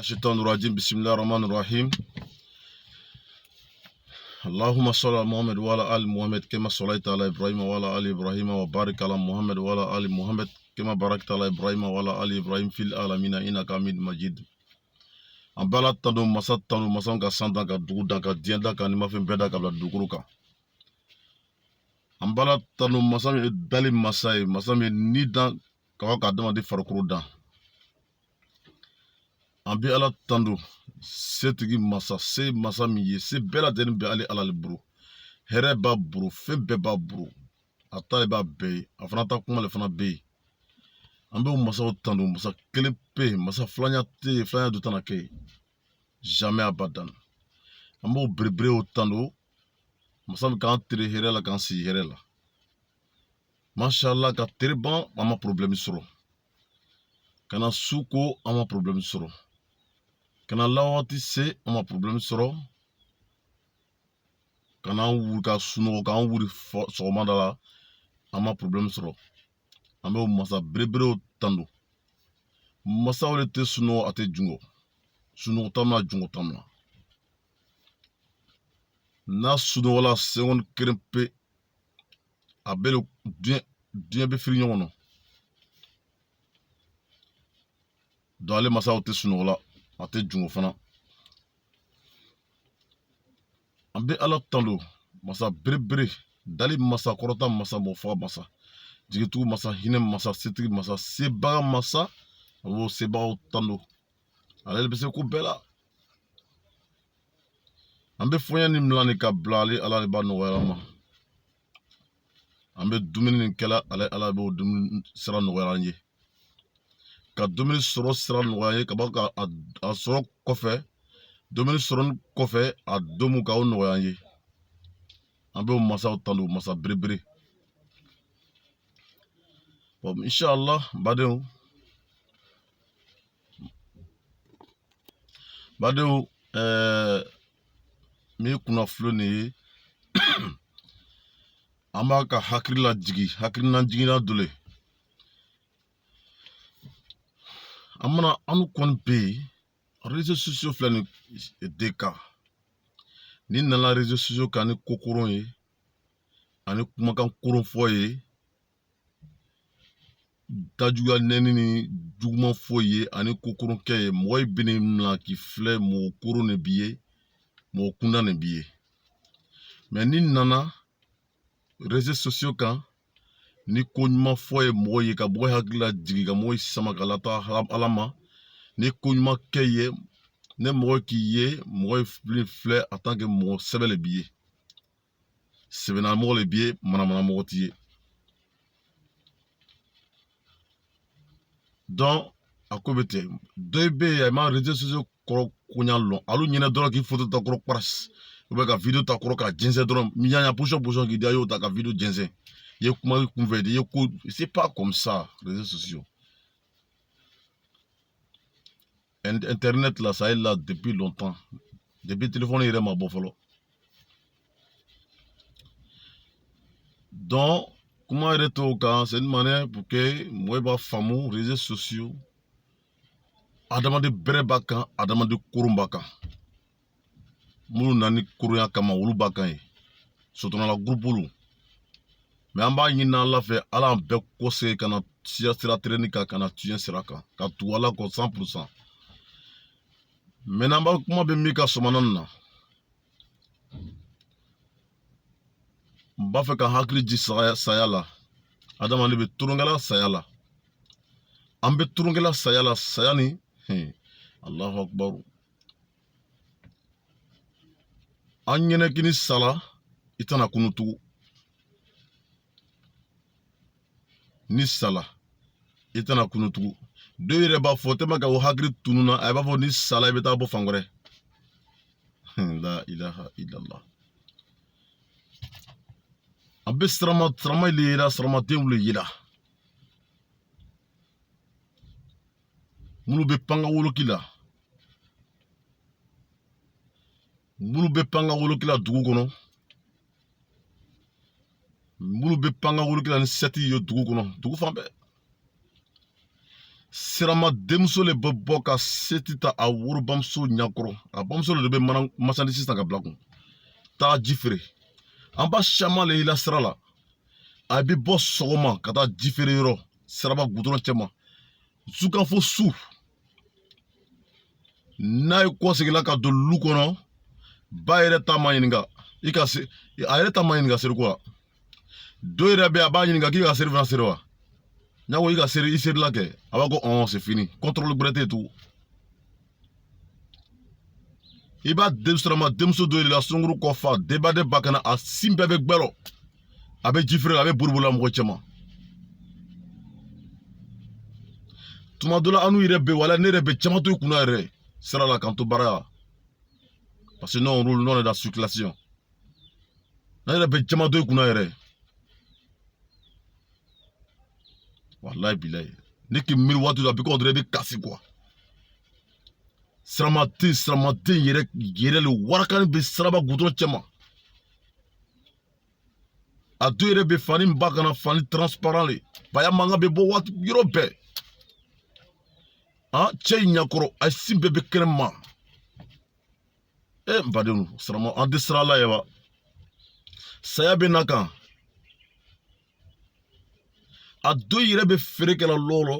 الشيطان الرجيم بسم الله الرحمن الرحيم اللهم صل على محمد وعلى آل محمد كما صليت على إبراهيم وعلى آل إبراهيم وبارك على محمد وعلى آل محمد كما باركت على إبراهيم وعلى آل إبراهيم في العالمين إنك حميد مجيد أبلا تنو مسات تنو مسان كسانتا كدودا كدياندا كنما في بدا كبلا دوكروكا أبلا تنو مسام دالي مساي مسام نيدا كوا كدما دي فرقرودا Ambi ala tandu setigi masa se masa miye se bela deni be ale ala libru here ba buru fembe ba buru ata ba be afana ta kuma le fana be ambi masa tandu masa kelepe masa flanya du tanake jamais abadan ambo brebre o tandu masa kan tere here la kan si here la mashallah ka tere ban ama problème soro kana suko ama problème soro kana lawati se ama problème soro kana wuri ka suno kan wuri sogoma dala ama problème soro ambe masa brebre o tando masa wale te suno ate jungo tamna jungo tamna na suno wala seconde krempe abelo dien be firi nyono do ale masa te suno wala ate jungo fana ambe ala tando masa brebre dali masa korota masa mofa masa jigitu masa hinem masa setigi masa seba masa wo seba tando ale bese ko bela ambe fonya ni mlani ka blali ala ba no wala ma ambe dumini kala ala bo dum sira no wala nyi ka dumini soro sira no wala ka ba ka a soro kofe dumini soro kofe a domu ka no wala nyi ambe masa tando masa brebre bon inshallah badeu mi kuna floni amaka hakirila jigi na dole amana anu kon be réseaux sociaux flani deka ni nana réseaux sociaux kani kokoron ye ani kumakan koron fo ye tajuga neni ni juguman fo ye ani kokoron kɛ ye mɔgɔ ye bene na ki filɛ mɔgɔ koron ne biye mɔgɔ kunda ne biye mais ni nana réseaux sociaux kan ni ko ɲuman fɔ ye mɔgɔ ye ka mɔgɔ hakili jigi ka mɔgɔ sama ka lata ala ma ni ko ɲuman kɛ ye ne mɔgɔ k'i ye mɔgɔ ye filɛ en tant que mɔgɔ sɛbɛ le biye sɛbɛnna mɔgɔ le biye manamana mɔgɔ ti ye donc a ko bɛ ten dɔ bɛ yen a ma réseaux sociaux kɔrɔ koɲa lɔn alu ɲinɛ dɔrɔn k'i photo ta kɔrɔ kparas ou bien ka video ta kɔrɔ ka jɛnsɛn dɔrɔn miɲanya position k'i di a y'o ta ka video jɛnsɛn ye kuma kunfɛ de ye ko c'est pas comme ça réseaux sociaux internet là ça est là depuis longtemps depuis téléphone yɛrɛ ma bɔ fɔlɔ donc kuma yɛrɛ t'o kan c'est une manière pour que mɔgɔ b'a faamu réseaux sociaux adamaden bɛrɛ b'a kan adamaden koron b'a kan minnu nani koronya kama olu b'a kan ye sotɔnala groupe olu mais an b'a ɲini ala fɛ ala an bɛɛ kɔsegin ka na sira tereni kan ka na tiɲɛ sira kan ka tugu ala kɔ 100%. maintenant an b'a kuma bɛ min ka sɔmɔnan na n b'a fɛ ka hakili ji saya la adamaden bɛ turunkɛla saya la an bɛ turunkɛla saya la saya ni Allahu akbar an ɲɛnɛkini sala i tɛna kunu tugu ni sala i tɛna kunu tugu dɔw yɛrɛ b'a fɔ tellement que o hakili tununa a b'a fɔ ni sala i bɛ taa bɔ fan wɛrɛ la ilaha illallah an bɛ sirama le yira siramadenw le yira minnu bɛ pan ka woloki la minnu bɛ pan ka woloki la dugu kɔnɔ minnu bɛ pan ka woloki la ni sɛti ye dugu kɔnɔ dugu fan bɛɛ sirama denmuso le bɛ bɔ ka seti ta a worobamuso ɲakɔrɔ a bamuso le bɛ masandi sisan ka bila kun taa ji feere an ba caman le y'i la sira la a bɛ bɔ sɔgɔma ka taa ji feere yɔrɔ siraba gudɔrɔn cɛma zukan fo su n'a ye kɔ segin ka don lu kɔnɔ ba yɛrɛ ta ma ɲininka i ka se a yɛrɛ ta ma ɲininka seriko la dɔ yɛrɛ bɛ a b'a ɲininka k'i ka seri fana seri wa n'a ko i ka seri i serila kɛ a b'a ko c'est fini contrôle bɛrɛ tɛ yen tugun i b'a sɔrɔ denmuso dɔ de la sunkuru kɔfa debaden ba kana a sin bɛɛ bɛ gbɛrɔ a bɛ ji feere a bɛ buruburu la mɔgɔ cɛman tuma dɔ la an n'u yɛrɛ bɛ wala ne yɛrɛ bɛ caman to i kunna yɛrɛ sira la k'an to baara la parce que non on roule non est dans circulation ne yɛrɛ bɛ caman to i kunna yɛrɛ walayi bilayi ne k'i miiri waati dɔ a bɛ kɛ dɔrɔn i bɛ kasi quoi siramaden yɛrɛ le warakani bɛ siraba gudɔrɔn cɛma a dɔw yɛrɛ bɛ fani ba kana fani transparent le baya mankan bɛ bɔ waati yɔrɔ bɛɛ cɛ in ɲakɔrɔ a sin bɛɛ bɛ kɛnɛ ma n badenw sirama an tɛ sira la yɛ wa saya bɛ na kan a dɔw yɛrɛ bɛ feere kɛ la lɔɔrɔ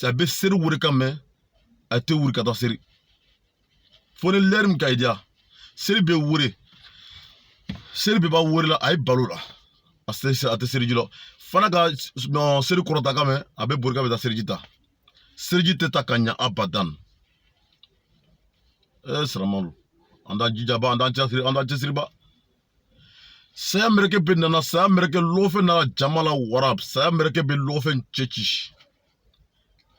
a bɛ seri wuri kan mɛn a tɛ wuri ka taa seri fo ni lɛri min ka i diya seri bɛ wuri seri bɛ b'a wuri la a ye balo la a tɛ seriji la fana ka seri kɔrɔta kan mɛn a bɛ bori ka bɛ taa seriji ta seriji tɛ ta ka ɲa abadan siramalu an t'an jija ba an t'an cɛsiri ba saya mɛrɛkɛ bɛ nana saya mɛrɛkɛ lɔgɔfɛn nana jama la wara saya mɛrɛkɛ bɛ lɔgɔfɛn cɛci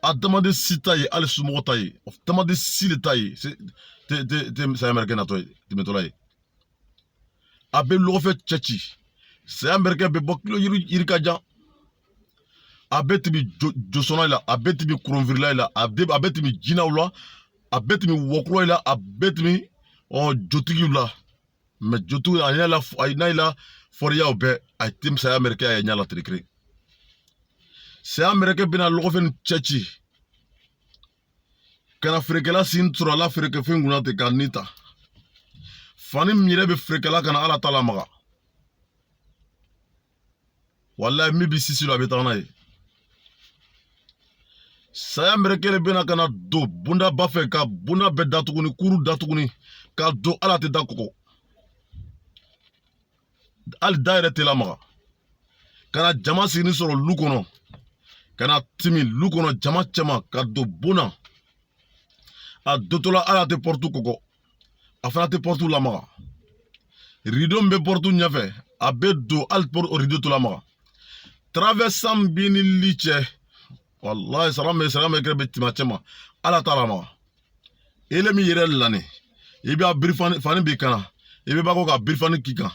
adamaden si ta ye hali somɔgɔ ta ye adamaden si de ta ye tɛ saya mɛrɛkɛ natɔ ye tɛmɛtɔla ye a bɛ lɔgɔfɛn cɛci saya mɛrɛkɛ bɛ bɔ kilo yiri ka jan a bɛ tɛmɛ josɔnna la a bɛ tɛmɛ kuronfirila la a bɛ tɛmɛ jinaw la a bɛ tɛmɛ wɔkulɔ la a bɛ tɛmɛ jotigiw la mɛ jotigiw a n'a la fɔriyaw bɛɛ a tɛmɛ saya mɛrɛkɛ a ye ɲɛ la tirikiri saya mɛrɛkɛ bɛna lɔgɔfɛn cɛci kana feerekɛla sin sɔrɔ a la feerekɛfɛn kunna ten k'a ni ta fani min yɛrɛ bɛ feerekɛla kana ala ta lamaga walayi min bɛ sisi la a bɛ taa n'a ye saya mɛrɛkɛ de bɛna ka na don bondaba fɛ ka bonda bɛɛ datuguni kuru datuguni ka don ala tɛ da kɔgɔ hali da yɛrɛ tɛ lamaga ka na jama sigini sɔrɔ lu kɔnɔ ka na timi lu kɔnɔ jama cɛman ka don bona a dotɔla ala tɛ pɔrtu kɔgɔ a fana tɛ pɔrtu lamaga rideau min bɛ pɔrtu ɲɛfɛ a bɛ don hali rideau tɛ lamaga traversant bi ni li cɛ wallahi salamɛ kɛrɛ bɛ tima cɛma ala t'a lamaga ele min yɛrɛ lani i b'a birifani fani b'i kana i bɛ b'a kɔ ka birifani k'i kan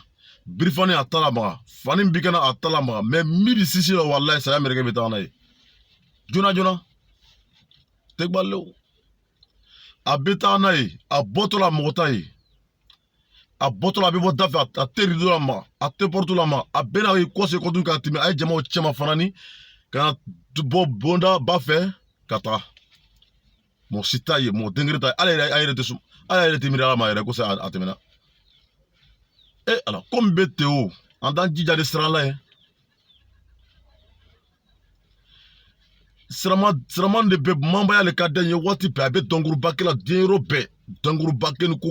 birifani a t'a lamaga fani b'i kana a t'a lamaga mɛ min bɛ sisi la wallahi saya mɛrɛkɛ bɛ taa n'a ye joona joona tɛ gbalew a bɛ taa n'a ye a bɔtɔ la mɔgɔ ta ye a bɔtɔ la a bɛ bɔ da fɛ a tɛ rideau lamaga a tɛ porte lamaga a bɛ na kɔse kɔtun k'a tɛmɛ a ye jamaw cɛman fana ni ka na bɔ bonda ba fɛ ka taga mɔgɔ si t'a ye mɔgɔ dengere t'a ye ala yɛrɛ tɛ miiri ala ma yɛrɛ ko sa a tɛmɛna ala ko min bɛ ten o an t'an jija de sira la ye siraman de bɛ manbaya le ka da ye waati bɛɛ a bɛ dɔnkuruba kɛ la diɲɛ yɔrɔ bɛɛ dɔnkuruba kɛ ni ko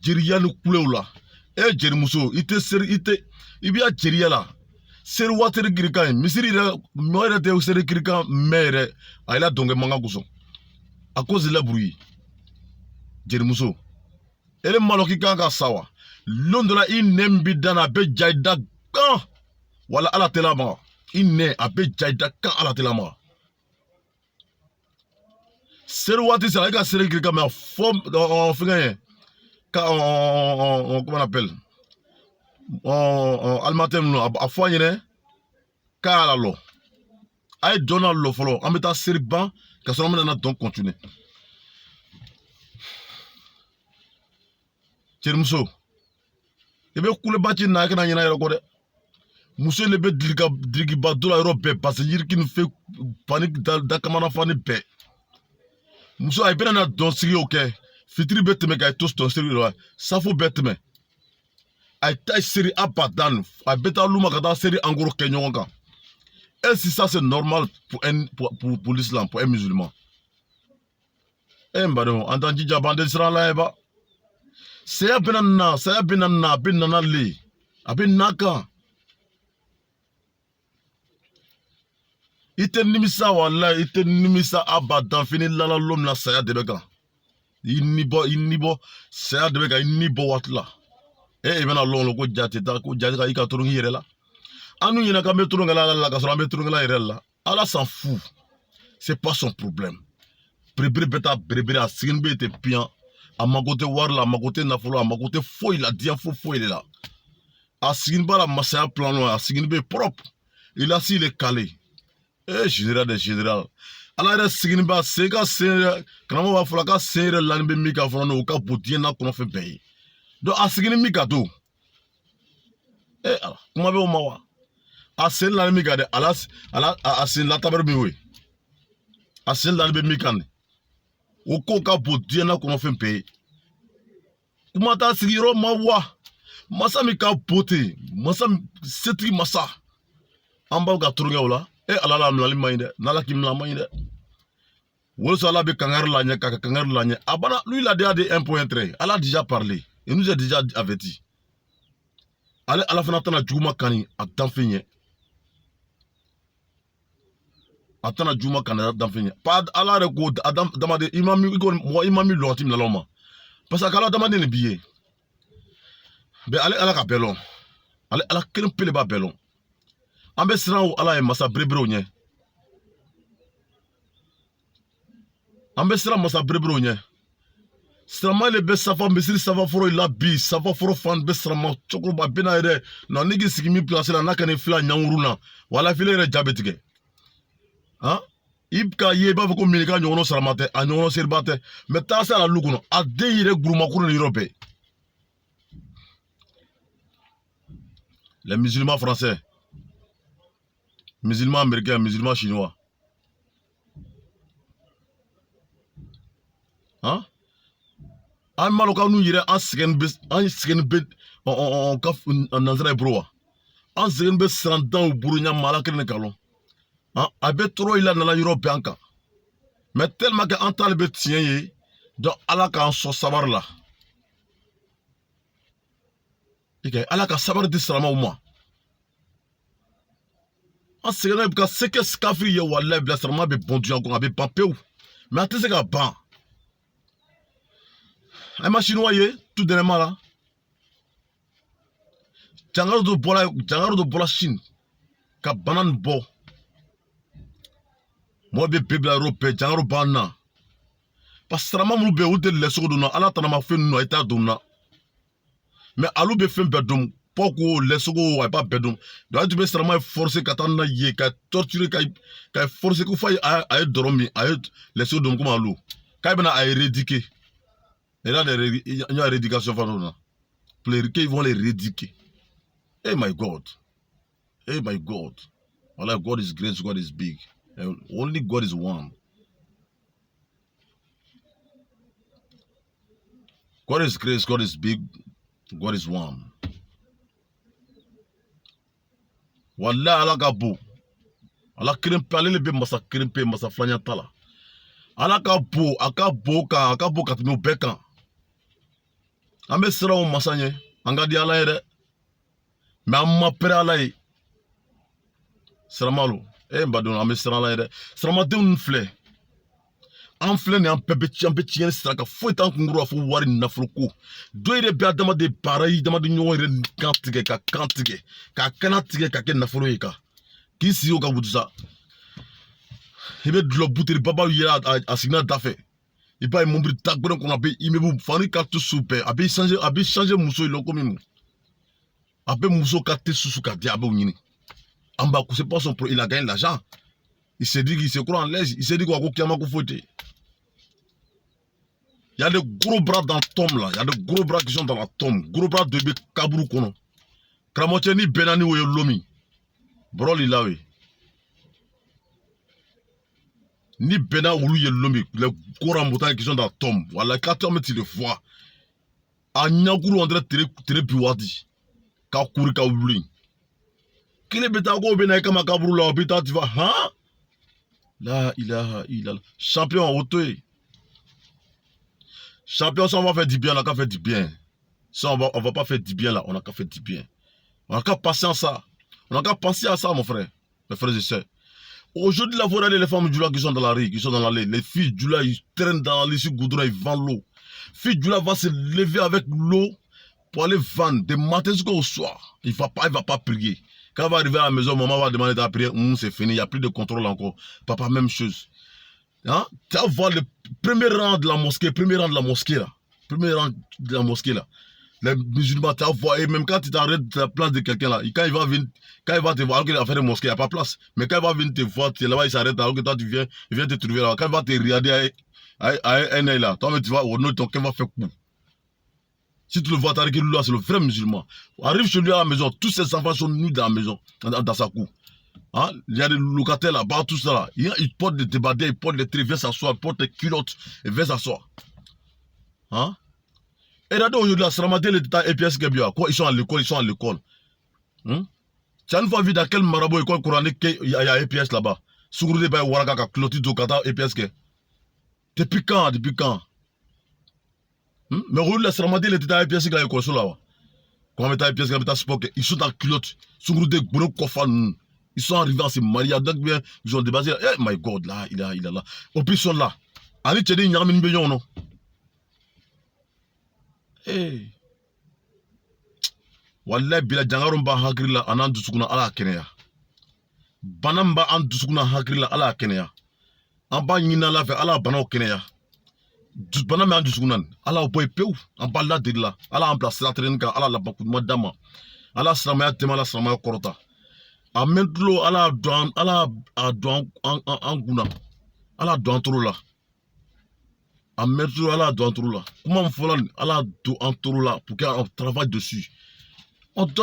jeriya ni kulew la jerimuso i tɛ seri i b'a jeriya la seri waati giri kan ye misiri yɛrɛ mɔgɔ yɛrɛ tɛ seri giri kan mɛn yɛrɛ a yɛlɛ dɔnkɛ mankan kosɔn a cause de la bruit jerimuso ele malo k'i kan ka sa wa lon dɔ la i nɛ min bi da na a bɛ ja i da kan wala ala tɛ lamaga i nɛ a bɛ ja i da kan ala tɛ lamaga seri waati sera i ka seri giri kan mɛ a fɔ fɛngɛ ye ka comment on appelle alimataire ninnu a fɔ an ɲɛnɛ k'a y'a lɔ a ye dɔn n'a lɔ fɔlɔ an bɛ taa seri ban ka sɔrɔ an bɛna dɔn continuer cɛrimuso i bɛ kuleba ci na i kana ɲinɛ yɛrɛ kɔ dɛ muso le bɛ dirigiba dɔ la yɔrɔ bɛɛ parce que yiriki nin fɛ fani da kamana fani bɛɛ muso a bɛna na dɔnsigi o kɛ fitiri bɛ tɛmɛ k'a to dɔnsigi la safo bɛ tɛmɛ a ye taa seri abadan a bɛ taa luma ka taa seri angoro kɛ ɲɔgɔn kan et si ça c'est normal pour l'islam pour un musulman mbadon an t'an jija ban de siran la ye ba saya bɛna na a bɛ nana le a bɛ na kan i tɛ nimisa walayi i tɛ nimisa abadan fini lala lom na saya de bɛ kan i ni bɔ saya de bɛ kan i ni bɔ waati la i bɛna lɔn lo ko jate ta ko jate ka i ka torong i yɛrɛ la an dun ɲinɛ k'an bɛ toronkɛla ala la ka sɔrɔ an bɛ toronkɛla yɛrɛ la ala s'en fout c'est pas son problème berebere bɛ taa berebere a sigini bɛ tɛ piyan a mago tɛ wari la a mago tɛ nafolo a mago tɛ foyi la diɲɛ foyi de la a sigini b'a la masaya plan a sigini bɛ propre il a s'il est calé général de général ala yɛrɛ sigini b'a sen ka sen yɛrɛ karamɔgɔ b'a fɔ ka sen yɛrɛ lani bɛ min kan fɔlɔ n'o ka bon diɲɛ n'a kɔnɔfɛn bɛɛ ye donc a sigini min ka to ala kuma bɛ o ma wa a sen lani min kan dɛ a sen latabɛrɛ min ye a sen lani bɛ min kan dɛ o ko ka bon diɲɛ n'a kɔnɔfɛn bɛɛ ye kuma t'a sigiyɔrɔ ma wa masa min ka bon ten masa setigi masa an b'aw ka tulonkɛ o la ala la minɛli man ɲi dɛ n'ala k'i minɛ a man ɲi dɛ wolosɔ ala bɛ kangari la ɲɛ ka kangari la ɲɛ a bana lui il a déjà dit 1.3 ala a déjà parlé il nous a déjà averti ale ala fana tɛna juguma kani a danfɛn ɲɛ a tɛna juguma kani a danfɛn ɲɛ pas ala yɛrɛ ko adamaden i ma min lɔgɔti minɛ ma parce que ala adamaden de b'i ye mais ale ala ka bɛɛ lɔn ale ala kelen pe de b'a bɛɛ lɔn an bɛ siran o ala ye masa bereberew ɲɛ an bɛ siran masa bereberew ɲɛ sirama le bɛ safa misiri safa foro la bi safa foro fan bɛ sirama cɛkɔrɔba bɛ na yɛrɛ na ne k'i sigi min place la n'a ka ne fila ɲanguru na wala file yɛrɛ ja bɛ tigɛ han i ka ye i b'a fɔ ko minika ɲɔgɔnna sarama tɛ a ɲɔgɔnna seriba tɛ mais taa se a la lu kɔnɔ a den yɛrɛ gurumakuru ni yɔrɔ bɛɛ les musulmans français musulmans américains, musulmans chinois. Hein? An maloka nu yɛrɛ an sɛgɛn bɛ nanzara bolo wa an sɛgɛn bɛ siran danw bolo ɲa maa kelen de kalon a bɛ tɔɔrɔ i la nana yɔrɔ bɛɛ an kan mais tellement que an t'ale bɛ tiɲɛ ye donc ala k'an sɔn sabari la ala ka sabari di silamɛw ma an sɛgɛnna ka se kɛ kafiri ye walayi bila silamɛ bɛ bɔn diɲɛ kɔnɔ a bɛ ban pewu mais a tɛ se ka ban a ma chinois ye tout dernièrement la jangaro dɔ bɔra Chine ka bana nin bɔ mɔgɔ bɛ bɛɛ bila yɔrɔ bɛɛ jangaro b'an na parce que silamɛ minnu bɛ yen olu tɛ lɛsogo dun na ala tana ma fɛn ninnu a ye taa dun na mais alu bɛ fɛn bɛɛ dun pɔko lɛsogo a b'a bɛɛ dun donc a tun bɛ silamɛ forcer ka taa na ye ka torturer ka forcer ko fɔ a ye dɔrɔn min a ye lɛsogo dun komi alu k'a bɛna a éradiquer il y a une éradication fana pour les ils vont les éradiquer. Hey my God, Allah, God is great, God is big, and only God is one. God is great, God is big, God is one. Wallah ala ka bo ala kirim pe ale be masa kirim pe masa flanya tala ala ka bo aka bo ka timi bɛɛ kan an bɛ siran o masa ɲɛ an ka di ala ye dɛ mais an ma pɛrɛ ala ye siramalo n badenw an bɛ siran ala ye dɛ siramadenw ninnu filɛ an filɛ nin an bɛɛ bɛ tiɲɛni sira kan foyi t'an kunkuru fo wari nafolo ko dɔ yɛrɛ bɛ adamaden baara i adamaden ɲɔgɔn yɛrɛ kan tigɛ ka kan tigɛ ka kana tigɛ ka kɛ nafolo ye kan k'i sigi o ka wutu sa i bɛ dulɔ buteli babaw yɛrɛ a sigina da fɛ i b'a ye mobili dagbɛrɛ kɔnɔ a bɛ immeuble fani carte su bɛɛ a bɛ changer muso ye lɔ komi mun a bɛ muso carte susu ka di a b'o ɲini an b'a c'est pas son pro il a gagné l'argent il s'est dit qu'il se croit en l'aise il s'est dit ko kiyama ko foyi tɛ il y a des gros bras dans la tombe là il y a des gros bras qui sont dans la tombe gros bras de bɛ kaburu kɔnɔ karamɔgɔ cɛ ni bɛnna ni o ye lomi Brol il a oui. Ni Bena ou lui l'homme, les courants moutons qui sont dans la tombe. Voilà, 4 hommes tu le vois. A Nyakuru on dirait tere biwadi. Ka kuri ka wuli. Kile beta ko bena kama kaburu la beta tu vas, hein? La ilaha illallah. Champion auto. Champion, ça on va faire du bien, on a qu'à faire du bien. Ça on va pas faire du bien là, on a qu'à faire du bien. On a qu'à passer à ça. On a qu'à passer à ça mon frère. Mes frères et sœurs. Aujourd'hui, là, vous regardez les femmes du là qui sont dans la rue, qui sont dans l'allée. Les filles du là, ils traînent dans l'issue goudron, ils vendent l'eau. Fille du là va se lever avec l'eau pour aller vendre des matins jusqu'au soir. Il va pas prier. Quand il va arriver à la maison, maman va demander ta prière. C'est fini, il n'y a plus de contrôle encore. Papa, même chose. Hein? Tu vas voir le premier rang de la mosquée, là. Premier rang de la mosquée là. Les musulmans, tu vas voir, et même quand tu t'arrêtes de la place de quelqu'un là, quand il va te voir, alors qu'il a fait une mosquée, il n'y a pas de place. Mais quand il va venir te voir, tu es là-bas, il s'arrête, alors que toi tu viens, il vient te trouver là. Quand il va te regarder à un œil là, toi tu vas, oh non, ton cœur va faire coup. Si tu le vois, t'arrêtes là, c'est le vrai musulman. Arrive chez lui à la maison, tous ses enfants sont nus dans la maison, dans sa cour. Hein? Il y a des locataires là-bas, tout ça là. Ils portent des débardeurs, ils portent des trucs, ils viennent s'asseoir, ils portent des culottes, ils viennent s'asseoir. Hein? Et là, aujourd'hui, la Sramate, les états EPS Gabia, quoi, ils sont à l'école, Hein? Tu as une fois vu dans quel marabout école coranique il y a EPS là-bas? Sougoudé by Waraka, Cloti Dokata, EPS. Depuis quand? Mais aujourd'hui, la Sramate, les états EPS là, école là. Comment mettre EPS Gabia sport, ils sont dans culotte. Sougoudé, Gouno Kofan. Ils sont arrivés à se marier, donc bien, ils ont débasé. Eh, my God, là, il est là. Au plus, ils sont là. Allez, tu dis, il y a un million, non? Eh. Wallahi bila jangaron ba hakrila anan dusukuna ala kenea. Banan ba an dusukuna hakrila ala kenea. An ba nyina la fe ala bana kenea. Banan me an dusukunan ala boy peu an ba la de la ala an place la tren ka ala la baku madama. Ala sramaya tema ala sramaya korota. Amentlo ala adwan an guna. Ala adwan toro la. Amentlo ala adwan toro la. Comment on fait ala do an toro la pour qu'on travaille dessus.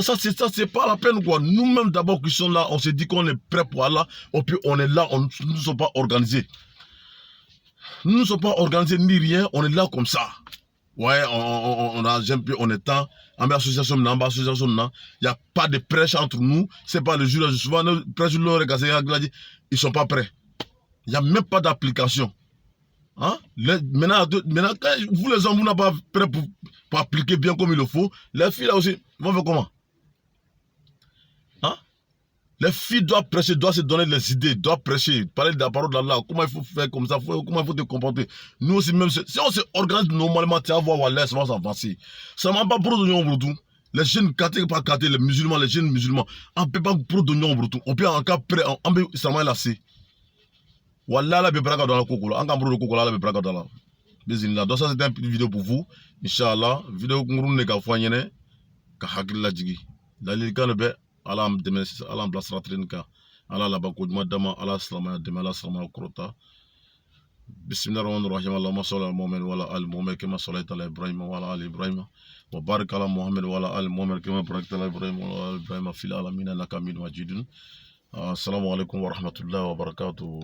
Ça, c'est pas la peine quoi. Nous-mêmes d'abord qui sommes là, on se dit qu'on est prêt pour Allah, et puis on est là, nous ne sommes pas organisés. Nous ne sommes pas organisés ni rien, on est là comme ça. Ouais, on a on est temps, en association, il n'y a pas de prêche entre nous, c'est pas le jour, souvent, les prêches, ils sont pas prêts. Il n'y a même pas d'application. Hein? Maintenant, quand vous les hommes, vous n'êtes pas prêts pour appliquer bien comme il le faut, les filles là aussi, vont faire comment? Hein? Les filles doivent prêcher, doivent se donner les idées, doivent prêcher, parler de la parole d'Allah, comment il faut faire comme ça, comment il faut te comporter. Nous aussi, même si on se organise normalement, tu vas voir, ça va s'avancer. Ça ne m'a pas pour d'oignon breton. Les jeunes cathés, pas cathés, les musulmans, les jeunes musulmans, on ne peut pas pour d'oignon breton. On peut en cas prêt, on peut seulement lasser. Wallah la bebraka dans la coco là, encore le coco là la bebraka dans la. Bismillah. Donc ça c'était une petite vidéo pour vous. Inch'Allah, vidéo ngurun ne ka foyene ka hakil la jigi. Dalil kan be ala deme ala blasra trenka. Ala la ba ko madama ala salama deme ala salama krota. Bismillahir rahmanir rahim. Allahumma salli ala Muhammad wa ala ali Muhammad kama sallaita ala Ibrahim wa ala ali Ibrahim. Wa barik ala Muhammad wa ala ali Muhammad kama barakta ala Ibrahim wa ala ali Ibrahim fil alamin innaka hamidum majidun. Assalamu alaikum wa rahmatullahi wa barakatuh.